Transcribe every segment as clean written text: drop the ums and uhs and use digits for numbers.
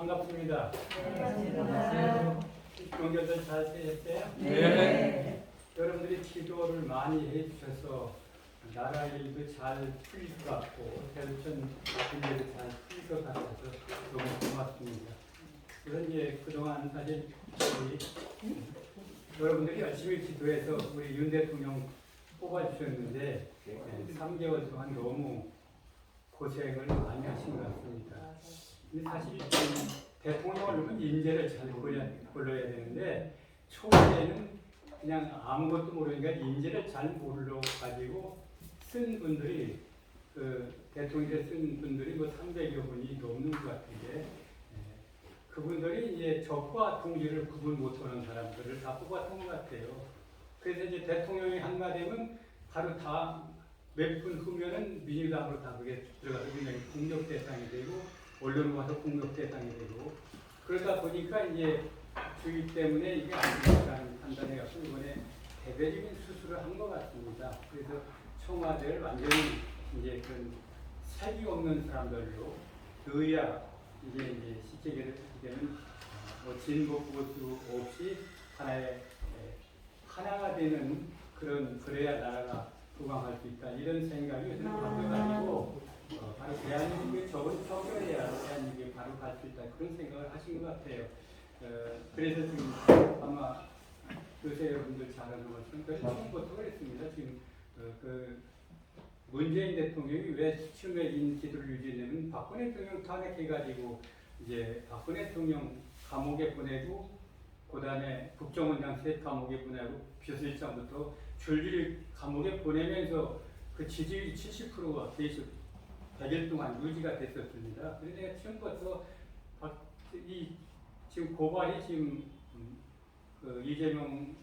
반갑습니다. 동료들 잘 지냈어요? 네. 여러분들이 기도를 많이 해주셔서 나라 일도 잘 풀릴 것 같고 대전 문제도 잘 풀릴 것 같아서 너무 고맙습니다. 그래서 이제 그동안 사실 여러분들이 열심히 기도해서 우리 윤 대통령 뽑아주셨는데 3개월 동안 너무 고생을 많이 하신 것 같습니다. 근데 사실 대통령을 인재를 잘 골라야 되는데 초기에는 그냥 아무것도 모르니까 인재를 잘 몰라 가지고 쓴 분들이 대통령에 쓴 분들이 뭐 300여 분이 넘는 것 같은데 그분들이 이제 적과 동지를 구분 못하는 사람들을 다 뽑았던 것 같아요. 그래서 이제 대통령이 한마디면 바로 다 몇 분 후면은 민주당으로 다 그게 들어가서 굉장히 공격 대상이 되고 언론 와서 공격 대상이 되고 그러다 보니까 이제 주의 때문에 이게 안 된다는 판단해 갖고 이번에 대대적인 수술을 한 것 같습니다. 그래서 청와대를 완전히 이제 그런 색이 없는 사람들로 넣어야 이제 쉽게 얘기하면 뭐 진보 보수 없이 하나가 되는 그래야 나라가 부강할 수 있다 이런 생각이 요즘 바뀌어가지고 바로 대한민국의 적을 펴겨야 대한민국이 바로 갈 수 있다 그런 생각을 하신 것 같아요. 그래서 지금 아마 요새 여러분들 잘 아는 것처럼 처음부터 그랬습니다. 지금 문재인 대통령이 왜 처음에 인기를 유지하냐면 박근혜 대통령 탄핵해가지고 이제 박근혜 대통령 감옥에 보내고 그다음에 국정원장 셋 감옥에 보내고 비서실장부터 줄줄이 감옥에 보내면서 그 지지율이 70%가 계속 100일 동안 유지가 됐었습니다. 그래서 내가 처음부터 지금 고발이 지금 이재명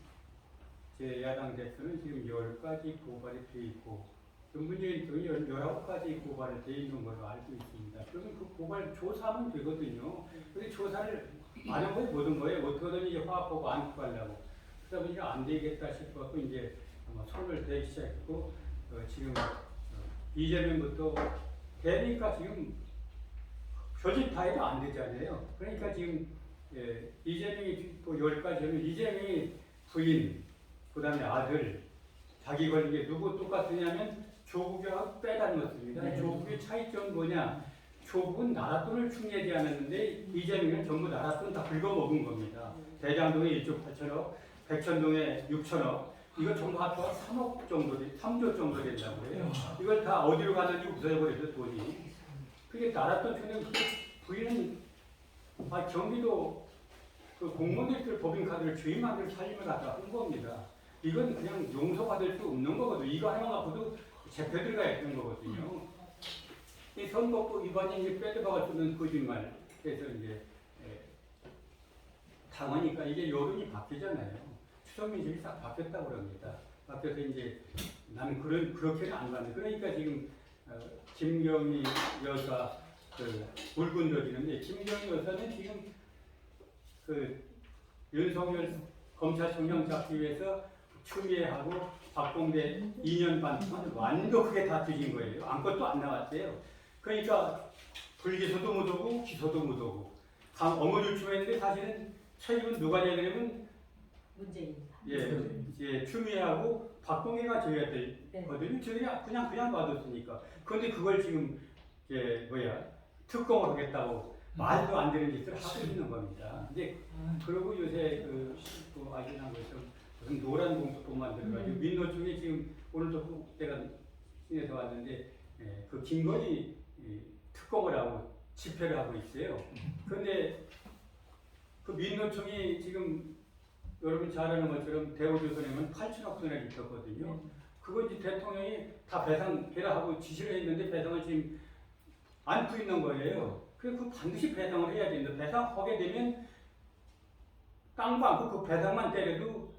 제 야당 대표는 지금 10가지 고발이 돼 있고 문재인 대통령이 19가지 고발이 돼 있는 걸로 알고 있습니다. 그러면 그 고발 조사하면 되거든요. 근데 조사를 안 한 거예요, 모든 거예요. 어떻게든 이제 화합하고 안고 가려고. 그러다 보니까 안 되겠다 싶어서 이제 손을 대기 시작했고 지금 이재명부터 되니까 지금 표진 타협도 안 되잖아요. 그러니까 지금 이재명이 또 10가지면 이재명이 부인, 그 다음에 아들, 자기 걸린 게 누구 똑같으냐면 조국하고 빼닮았습니다. 네. 조국의 차이점은 뭐냐? 조국은 나랏돈을 충내지 않았는데 이재명은 전부 나랏돈 다 긁어먹은 겁니다. 대장동에 1조 8천억, 백천동에 6천억, 이거 전부 합쳐서 3억 정도, 3조 정도 된다고 해요. 이걸 다 어디로 가는지 없어져버려서 돈이. 그게 나랏돈 충내는 부인은 경기도 그 공무원들 법인카드를 주임하기를 살림을 하다 한 겁니다. 이건 그냥 용서받을 수 없는 거거든요. 이거 하나 갖고도 재표 들어가야 되는 거거든요. 이 선거법 위반이 빼들어갈 수 있는 거짓말. 그래서 이제 당하니까 이게 여론이 바뀌잖아요. 추석 민심이 싹 바뀌었다고 그럽니다. 바뀌어서 이제 나는 그렇게는 안 봤는데 그러니까 지금 김경희 여사 물건 던지는데 김경희 여사는 지금 윤석열 검찰총장 잡기 위해서 추미애하고 박봉계 2년 반 동안 완벽하게 다 뒤진 거예요. 아무것도 안 나왔대요. 그러니까 불기소도 못하고 기소도 못하고 어무줄춤했는데 사실은 책임은 누가 져야 되냐면 문재인. 추미애하고 박봉계가 져야 되거든요. 저희 그냥 놔뒀으니까. 그런데 그걸 지금 특검을 하겠다고 말도 안 되는 짓을 하고 있는 겁니다. 이제 그리고 요새 아시는 것처럼 무슨 노란 봉투 만들어가지고 민노총이 지금 오늘도 내가 신에서 왔는데 그 김건희 특검을 하고 집회를 하고 있어요. 그런데 그 민노총이 지금 여러분 잘 아는 것처럼 대우조선에는 8천억 손해를 입혔거든요. 그거 이제 대통령이 다 배상해라 하고 지시를 했는데 배상을 지금 안고 있는 거예요. 그래서 반드시 배상을 해야 된다. 배상하게 되면 땅도 않고 그 배상만 때려도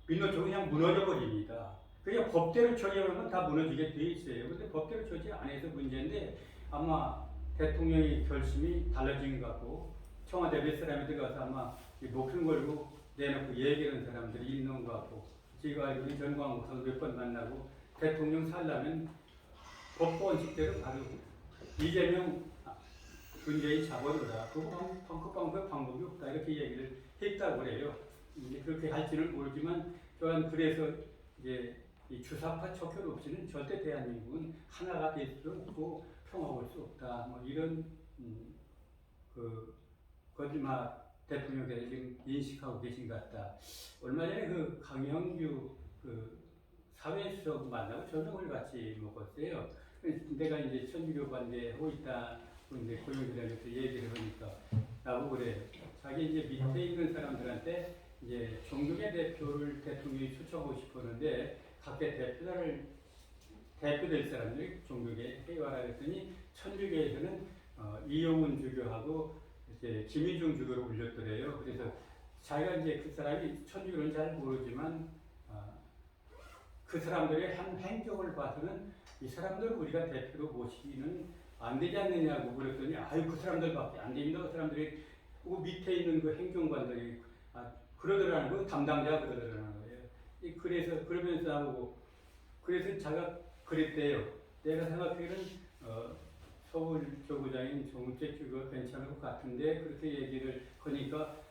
민노총이 그냥 무너져 버립니다. 그냥 법대로 처리하면 다 무너지게 돼 있어요. 그런데 법대로 처리 안 해서 문제인데 아마 대통령의 결심이 달라진 것 같고 청와대 몇 사람이 들어가서 아마 목숨 걸고 내놓고 얘기하는 사람들이 있는 것 같고 제가 알기로는 전광욱서 몇 번 만나고 대통령 살려면 법원식대로 바로 이재명 문재인 잡아줘라. 그 방법이 없다. 이렇게 얘기를 했다고 그래요. 이제 그렇게 할지는 모르지만 또한 그래서 이제 이 주사파 척결 없이는 절대 대한민국은 하나가 될 수 없고 평화할 수 없다. 뭐 이런 그 거짓말 대통령께서 지금 인식하고 계신 것 같다. 얼마 전에 그 강영규 그 사회수석 만나고 저녁을 같이 먹었어요. 내가 이제 천주교 관계하고 있다. 이제 고용기관에서 얘기를 하니까 나보고 그래. 자기 이제 밑에 있는 사람들한테 이제 종교계 대표를 대통령이 초청하고 싶었는데 각계 대표될 사람들이 종교계 회의와라 그랬더니 천주교에서는 이용훈 주교하고 이제 김희중 주교를 올렸더래요. 그래서 자기가 이제 그 사람이 천주교는 잘 모르지만 그 사람들의 한 행적을 봐서는 이 사람들을 우리가 대표로 모시기는 안 되지 않느냐고 그랬더니 아유 그 사람들밖에 안 됩니다. 그 사람들이 그 밑에 있는 그 행정관들이 그러더라는 거 담당자가 그러더라는 거예요. 그래서 그러면서 나보고 그래서 자기가 그랬대요. 내가 생각하기에는 서울 교구장인 정우택 주교가 괜찮을 것 같은데 그렇게 얘기를 하니까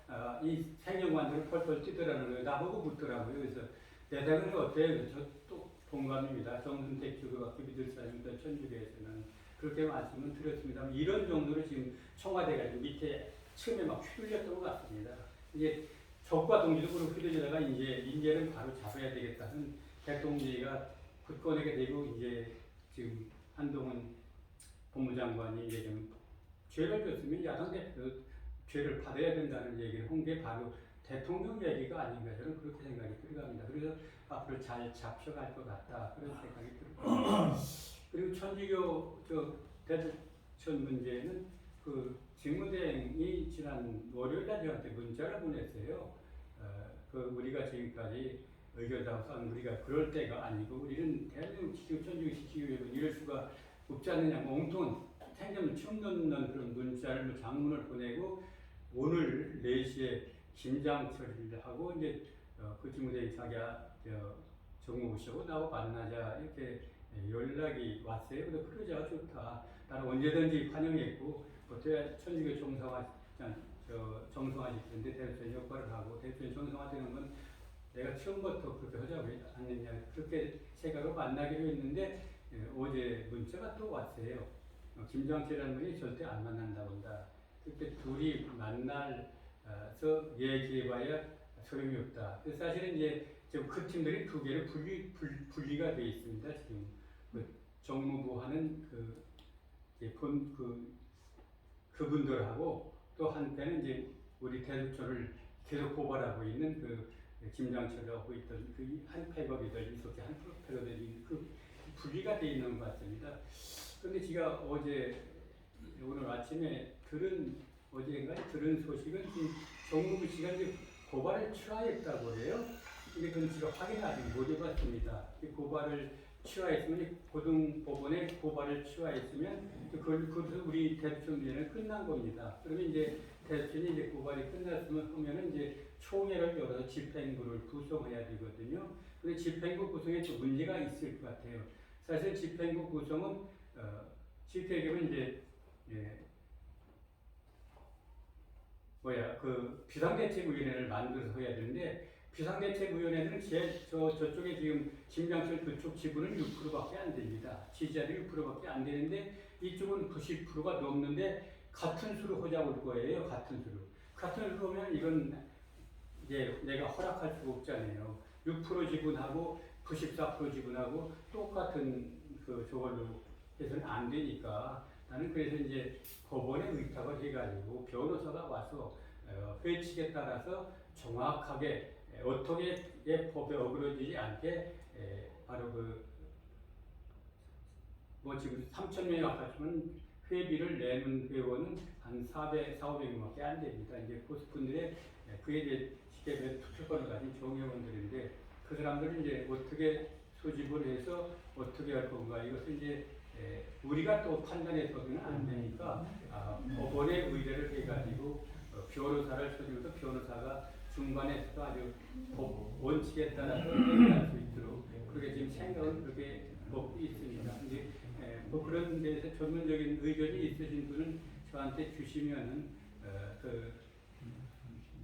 이 행정관들을 펄펄 뛰더라는 거예요. 나보고 묻더라고요. 그래서 내 생각은 어때요? 저또 동감입니다. 정순택 주교가 믿을 사람입니다. 천주교에서는 그렇게 말씀을 드렸습니다. 이런 정도로 지금 청와대가 밑에 처음에 막 휘둘렸던 것 같습니다. 이제 적과 동지적으로 휘둘리다가 이제는 바로 잡아야 되겠다는 대통령이가 굳건하게 되고 이제 지금 한동훈 법무장관이 이제 좀 죄를 졌으면 야당 대표 죄를 받아야 된다는 얘기를 한 게 바로 대통령 얘기가 아닌가 저는 그렇게 생각이 들어갑니다. 그래서 앞으로 잘 잡혀갈 것 같다 그런 생각이 들어요. 그리고 천주교 대두천 문제는 그 직무대행이 지난 월요일날 저한테 문자를 보냈어요. 우리가 지금까지 의결하고서 우리가 그럴 때가 아니고 우리는 대한민국 천주교 지키기위해서 이럴 수가 없지 않느냐 엉뚱한 생전 처음 넣는 그런 문자를 장문을 보내고 오늘 4시에 김장철을 하고 이제 그 직무대행 자기야 정무부시고 나하고 만나자 이렇게 연락이 왔어요. 근데 그러자 좋다. 나는 언제든지 환영했고 어떻게 천주교 정성화시키는데 대표님 역할을 하고 대표님 정성화되는 건 내가 처음부터 그렇게 하자고 했느냐 그렇게 생각으로 만나기로 했는데 어제 문자가 또 왔어요. 김장철이라는 분이 절대 안 만난다 본다. 그렇게 둘이 만나서 얘기해봐야 소용이 없다. 그래서 사실은 이제 지금 그 팀들이 두 개로 분리가 되어 있습니다. 지금 정무부 하는 그분들하고 또 한편은 이제 우리 대두촌을 계속 고발하고 있는 김장철하고 있던 그 한 패거리들 이렇게 한 패거리들이 분리가 되어 있는 것 같습니다. 그런데 제가 오늘 아침에 들은 소식은 정무부 씨가 이제 고발을 취하했다고 해요. 근데 그건 제가 확인 아직 못 해봤습니다. 고발을 취하했으면 고등법원에 고발을 취하했으면 그것도 우리 대통령은 끝난 겁니다. 그러면 이제 대통령이 이제 고발이 끝났으면 이제 총회를 열어서 집행부를 구성해야 되거든요. 근데 집행부 구성에 또 문제가 있을 것 같아요. 사실 집행부 구성은 쉽게 얘기하면 이제 비상대책위원회를 만들어서 해야 되는데 비상대책위원회는 저쪽에 지금 김장철 그쪽 지분은 6%밖에 안 됩니다. 지지자들이 6%밖에 안 되는데 이쪽은 90%가 넘는데 같은 수로 하자고 할 거예요. 같은 수로 하면 이건 이제 내가 허락할 수가 없잖아요. 6% 지분하고 94% 지분하고 똑같은 저걸로 해서는 안 되니까 나는 그래서 이제 법원에 의탁을 해가지고 변호사가 와서 회칙에 따라서 정확하게 어떻게 법에 어그러지지 않게 바로 지금 3,000명이 아까지만 회비를 내는 회원은 한 400~500명밖에 안 됩니다. 이제 그분들의 그에 대해 쉽게 투표권을 가진 정회원들인데 그 사람들은 이제 어떻게 소집을 해서 어떻게 할 건가 이것을 이제 우리가 또 판단해서는 안 되니까 법원에 의뢰를 해가지고 변호사를 소집해서 변호사가 중간에서 아주 법 원칙에 따라서 해결할 수 있도록 그렇게 지금 생각은 그렇게 먹고 있습니다. 이제 그런 데서 전문적인 의견이 있으신 분은 저한테 주시면은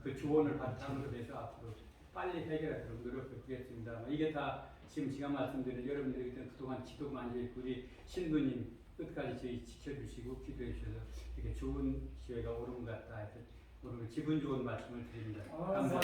그 조언을 바탕으로 해서 앞으로 빨리 해결하도록 노력하겠습니다. 이게 다 지금 제가 말씀드린 여러분들이 그동안 기도 많이 했고 우리 신부님 끝까지 저희 지켜주시고 기도해 주셔서 이렇게 좋은 기회가 오른 것 같다 해서 오늘 기분 좋은 말씀을 드립니다. 감사합니다.